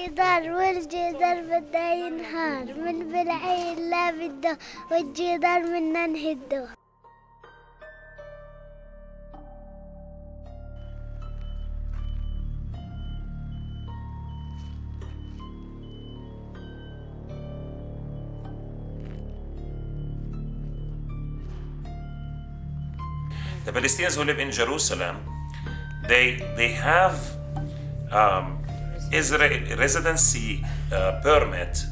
الجدار والجدار بده ينهار من بالعين لا بده والجدار منا نهده. The Palestinians who live in Jerusalem, they have Israel residency permit.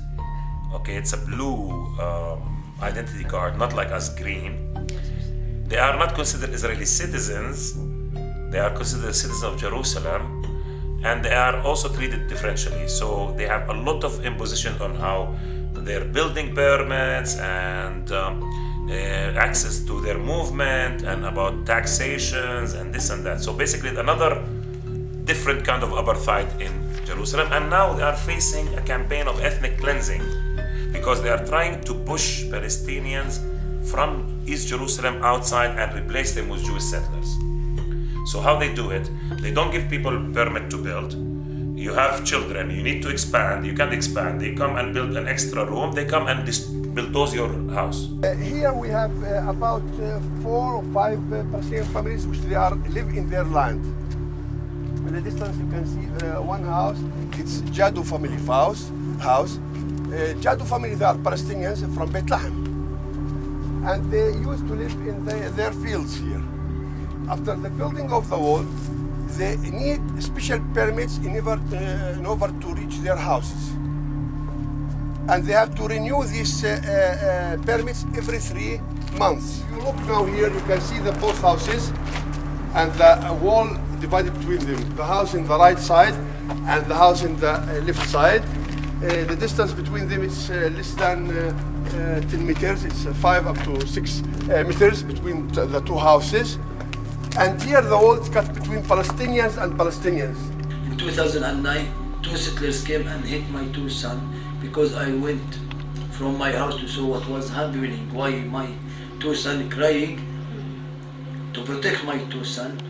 Okay, it's a blue identity card, not like us green. They are not considered Israeli citizens. They are considered citizens of Jerusalem, and they are also treated differentially. So they have a lot of imposition on how their building permits and access to their movement and about taxations and this and that. So basically another different kind of apartheid in Jerusalem, and now they are facing a campaign of ethnic cleansing because they are trying to push Palestinians from East Jerusalem outside and replace them with Jewish settlers. So how they do it, they don't give people permit to build. You have children, you need to expand, you can't expand. They come and build an extra room, they come and bulldoze your house. Here we have about 4 or 5 Palestinian families which they live in their land. In the distance you can see one house, it's Jadu family house. Jadu family, they are Palestinians from Bethlehem. And they used to live in their fields here. After the building of the wall, they need special permits in order to reach their houses. And they have to renew these permits every 3 months. If you look now here, you can see the both houses and the wall divided between them. The house in the right side and the house in the left side. The distance between them is less than 10 meters. It's 5 up to 6 meters between the two houses. And here the wall is cut between Palestinians and Palestinians. In 2009, 2 settlers came and hit my 2 sons because I went from my house to see what was happening, why my 2 sons crying to protect my 2 sons.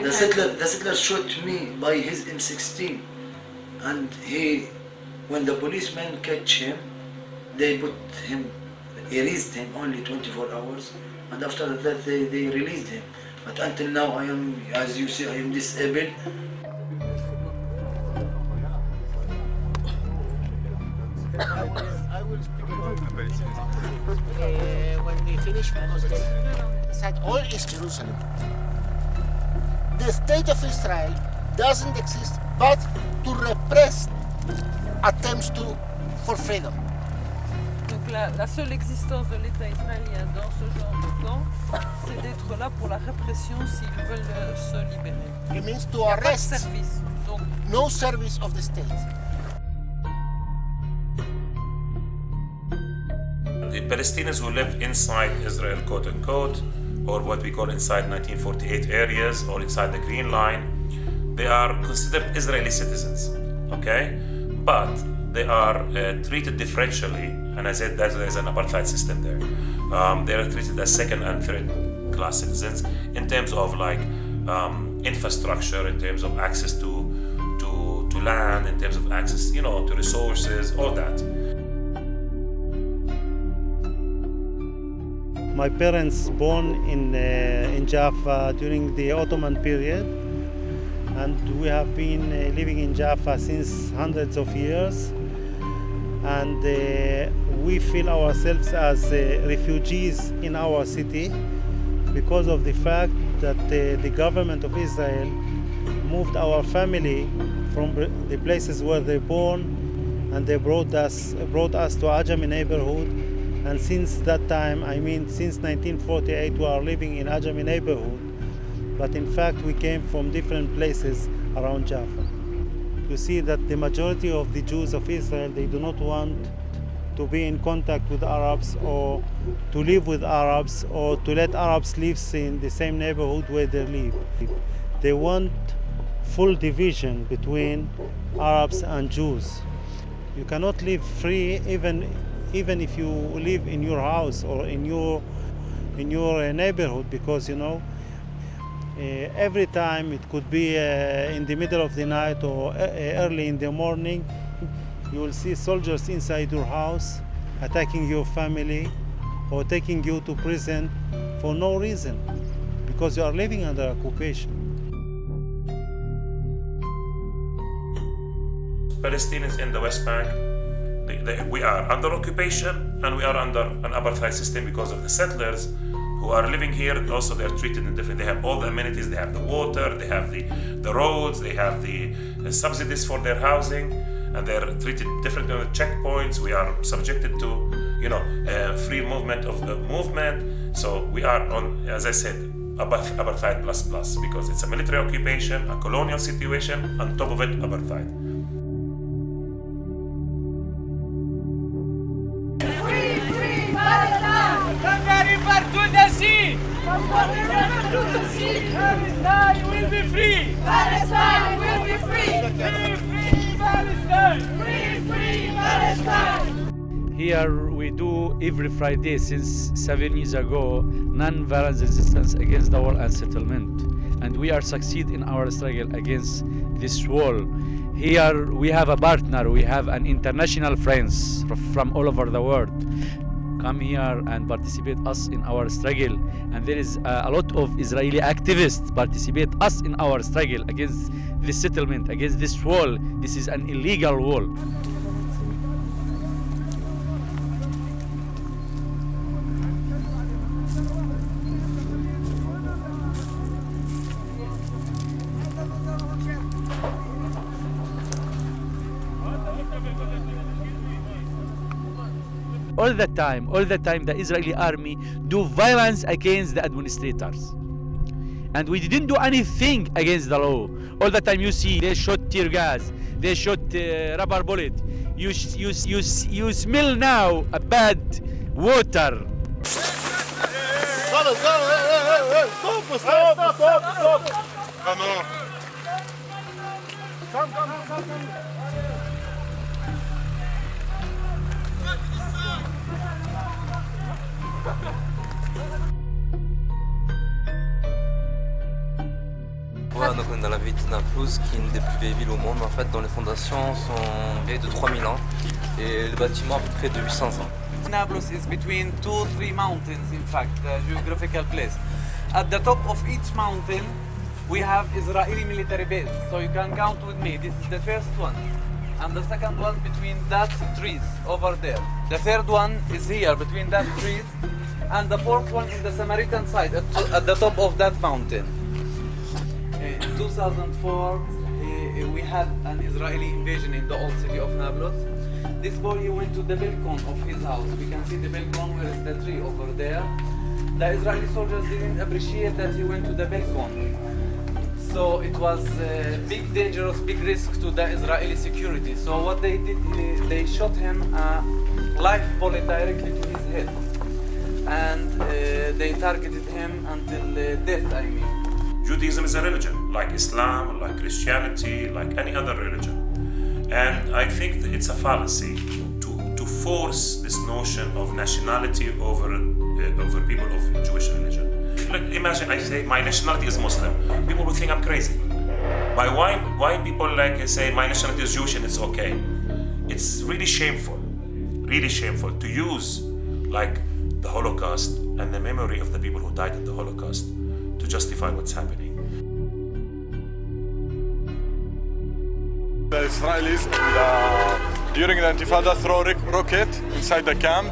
The settler shot me by his M16, and when the policemen catch him, they released him only 24 hours, and after that they released him. But until now I am, as you see, I am disabled. I will speak about when we finish, because inside all East Jerusalem, the state of Israel doesn't exist but to repress attempts for freedom. Donc la seule existence de l'État israélien dans ce genre de camp, c'est d'être là pour la répression s'ils veulent se libérer. It means to arrest. Pas de service. Donc, no service of the state. The Palestinians who live inside Israel, quote unquote, or what we call inside 1948 areas or inside the Green Line, they are considered Israeli citizens, okay? But they are treated differentially, and I said that there's an apartheid system there. They are treated as second and third class citizens in terms of like infrastructure, in terms of access to land, in terms of access, to resources, all that. My parents born in Jaffa during the Ottoman period, and we have been living in Jaffa since hundreds of years, and we feel ourselves as refugees in our city because of the fact that the government of Israel moved our family from the places where they're born, and they brought us to Ajami neighborhood. And since that time, since 1948, we are living in Ajami neighborhood. But in fact, we came from different places around Jaffa. You see that the majority of the Jews of Israel, they do not want to be in contact with Arabs or to live with Arabs or to let Arabs live in the same neighborhood where they live. They want full division between Arabs and Jews. You cannot live free even if you live in your house or in your neighborhood, because Every time, it could be in the middle of the night or early in the morning, you will see soldiers inside your house attacking your family or taking you to prison for no reason, because you are living under occupation. Palestinians in the West Bank, we are under occupation and we are under an apartheid system because of the settlers who are living here. Also, they are treated in different. They have all the amenities. They have the water. They have the roads. They have the subsidies for their housing, and they are treated differently on the checkpoints. We are subjected to, free movement of the movement. So we are on, as I said, apartheid plus because it's a military occupation, a colonial situation, on top of it, apartheid. Palestine will be free! Palestine will be free! Free Palestine! Free Palestine! Here we do every Friday since 7 years ago non-violent resistance against the war and settlement, and we are succeed in our struggle against this wall. Here we have a partner, we have an international friends from all over the world come here and participate us in our struggle, and there is a lot of Israeli activists participate us in our struggle against this settlement, against this wall. This is an illegal wall. All the time, the Israeli army do violence against the administrators. And we didn't do anything against the law. All the time you see, they shot tear gas, they shot rubber bullet. You smell now a bad water. Stop. Come. Voilà, donc on est dans la ville de Naplouse, qui est une des plus vieilles villes au monde en fait, dont les fondations sont vieilles de 3000 ans et le bâtiment à peu près de 800 ans. Nablus is between 2-3 mountains, in fact, the geographical place. At the top of each mountain, we have Israeli military base. So you can count with me. This is the first one. And the second one between that trees over there. The third one is here between that trees. And the fourth one in the Samaritan side at the top of that mountain. In 2004, we had an Israeli invasion in the old city of Nablus. This boy, he went to the balcony of his house. We can see the balcony where is the tree over there. The Israeli soldiers didn't appreciate that he went to the balcony. So it was a big dangerous, big risk to the Israeli security. So what they did, they shot him a live bullet directly to his head. And they targeted him until death, I mean. Judaism is a religion, like Islam, like Christianity, like any other religion. And I think that it's a fallacy to force this notion of nationality over people of Jewish religion. Look, imagine I say my nationality is Muslim. People will think I'm crazy. Why people say my nationality is Jewish and it's okay? It's really shameful to use like the Holocaust and the memory of the people who died in the Holocaust to justify what's happening. The Israelis during the Intifada throw rocket inside the camp,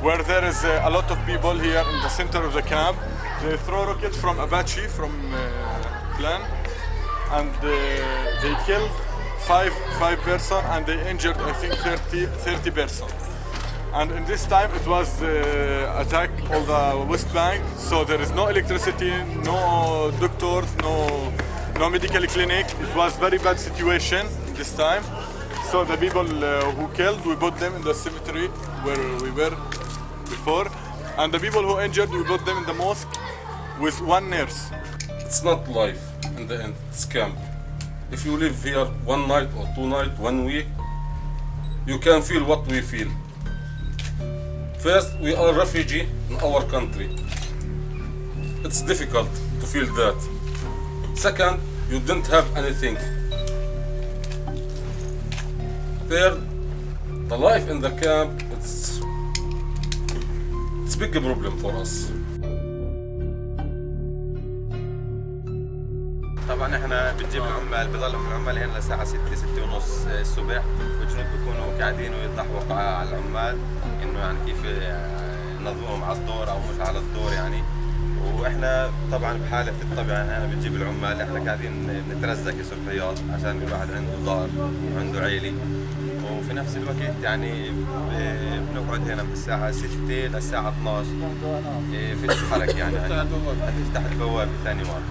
where there is a lot of people here in the center of the camp. They throw rockets from Apache, from plane, and they killed five person and they injured I think 30 person. And in this time it was attack all the West Bank, so there is no electricity, no doctors, no medical clinic. It was very bad situation this time. So the people who killed, we put them in the cemetery where we were before, and the people who injured, we put them in the mosque with one nurse. It's not life in the end, it's camp. If you live here one night or 2 nights, 1 week, you can feel what we feel. First, we are refugee in our country. It's difficult. to feel that. Second, you didn't have anything. Third, the life in the camp, it's big problem for us. طبعا احنا بنجيب العمال، بضلهم العمال هنا لساعة 6 ونص الصبح، والجنود بيكونوا قاعدين ويضحكوا على العمال انه يعني كيف ينظموهم على الدور او مش على الدور يعني. واحنا طبعا بحالة الطبيعة احنا بنجيب العمال، احنا قاعدين بنترزق الصبحيات عشان كل واحد عنده دار وعنده عيلة، وفي نفس الوقت يعني بنقعد هنا من الساعة 6 للساعة 12 في الحركة يعني هتفتح البوابة ثاني مرة.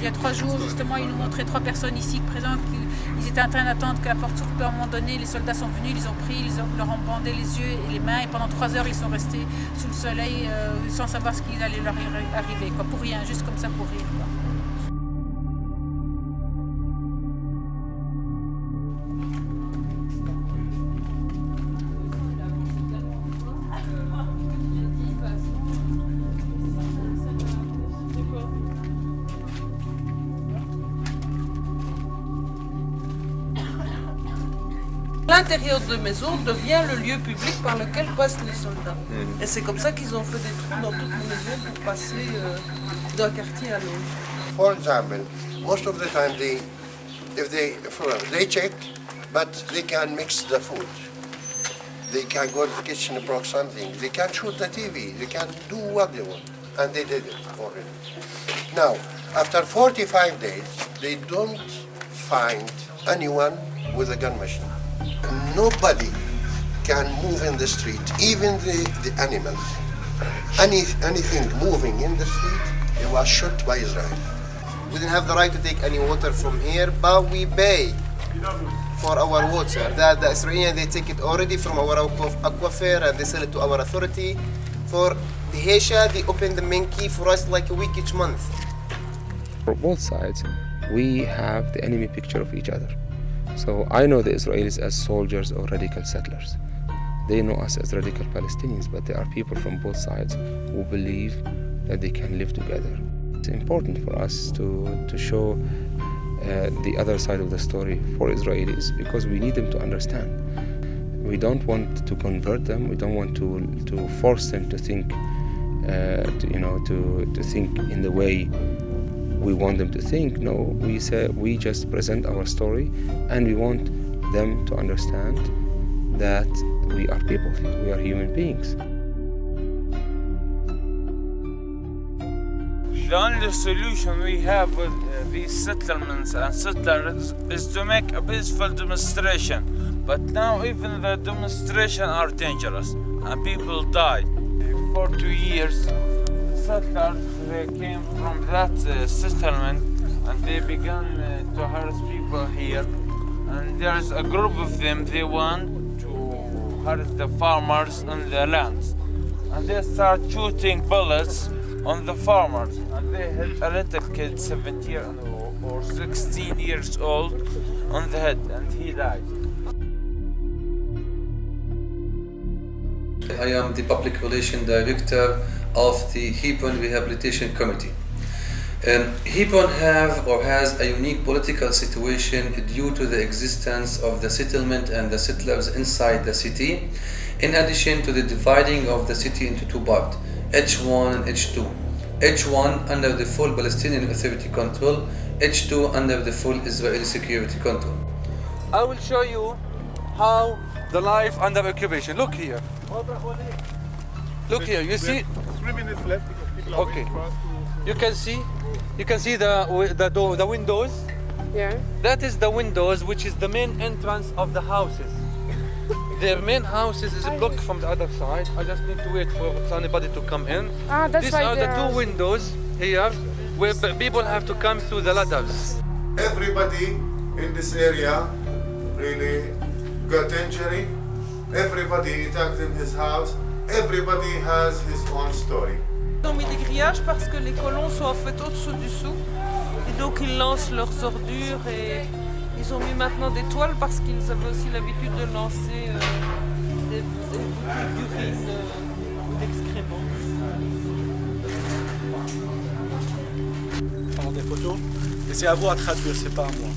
Il y a 3 jours, justement, ils nous montraient 3 personnes ici présentes qui étaient en train d'attendre que la porte s'ouvre. À un moment donné, les soldats sont venus, ils ont pris, ils leur ont bandé les yeux et les mains. Et pendant 3 heures, ils sont restés sous le soleil sans savoir ce qui allait leur arriver. Quoi, pour rien, juste comme ça pour rire. Quoi. L'intérieur de la maison devient le lieu public par lequel passent les soldats. Et c'est comme ça qu'ils ont fait des trous dans toutes les maisons pour passer d'un quartier à l'autre. For example, most of the time they check, but they can mix the food. They can go to the kitchen and broke something. They can shoot the TV. They can do what they want. And they did it already. Now, after 45 days, they don't find anyone with a gun machine. Nobody can move in the street, even the animals. Anything moving in the street, it was shot by Israel. We didn't have the right to take any water from here, but we pay for our water. The Israelis, they take it already from our aquifer and they sell it to our authority. For the Haitian, they open the main key for us like a week each month. For both sides, we have the enemy picture of each other. So I know the Israelis as soldiers or radical settlers. They know us as radical Palestinians, but there are people from both sides who believe that they can live together. It's important for us to show the other side of the story for Israelis because we need them to understand. We don't want to convert them. We don't want to force them to think, to think in the way we want them to think. No, we just present our story, and we want them to understand that we are people here. We are human beings. The only solution we have with these settlements and settlers is to make a peaceful demonstration. But now even the demonstrations are dangerous and people die. For 2 years, settlers they came from that settlement and they began to harass people here. And there's a group of them, they want to harass the farmers on the lands. And they start shooting bullets on the farmers. And they hit a little kid, 17 or 16 years old, on the head, and he died. I am the Public Relations Director of the Hebron Rehabilitation Committee. Hebron has a unique political situation due to the existence of the settlement and the settlers inside the city, in addition to the dividing of the city into 2 parts, H1 and H2. H1 under the full Palestinian Authority control, H2 under the full Israeli security control. I will show you how the life under occupation. Look here. Look here. You see? 3 minutes left because people are waiting for us to... You can see the windows. Yeah. That is the windows, which is the main entrance of the houses. Their main houses is blocked from the other side. I just need to wait for anybody to come in. These are the 2 windows here, where people have to come through the ladders. Everybody in this area really got injury. Everybody attacked in his house. Everybody has his own story. Ils ont mis des grillages parce que les colons sont en fait au-dessous du sou. Et donc ils lancent leurs ordures et ils ont mis maintenant des toiles parce qu'ils avaient aussi l'habitude de lancer des bouteilles d'urine ou d'excréments. Prendre des photos et c'est à vous à traduire, c'est pas à moi.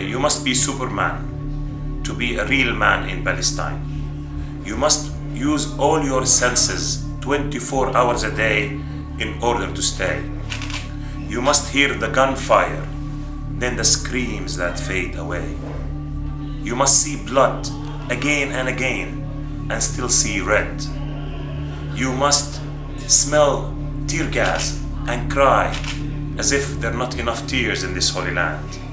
You must be Superman to be a real man in Palestine. You must use all your senses 24 hours a day in order to stay. You must hear the gunfire, then the screams that fade away. You must see blood again and again and still see red. You must smell tear gas and cry as if there are not enough tears in this holy land.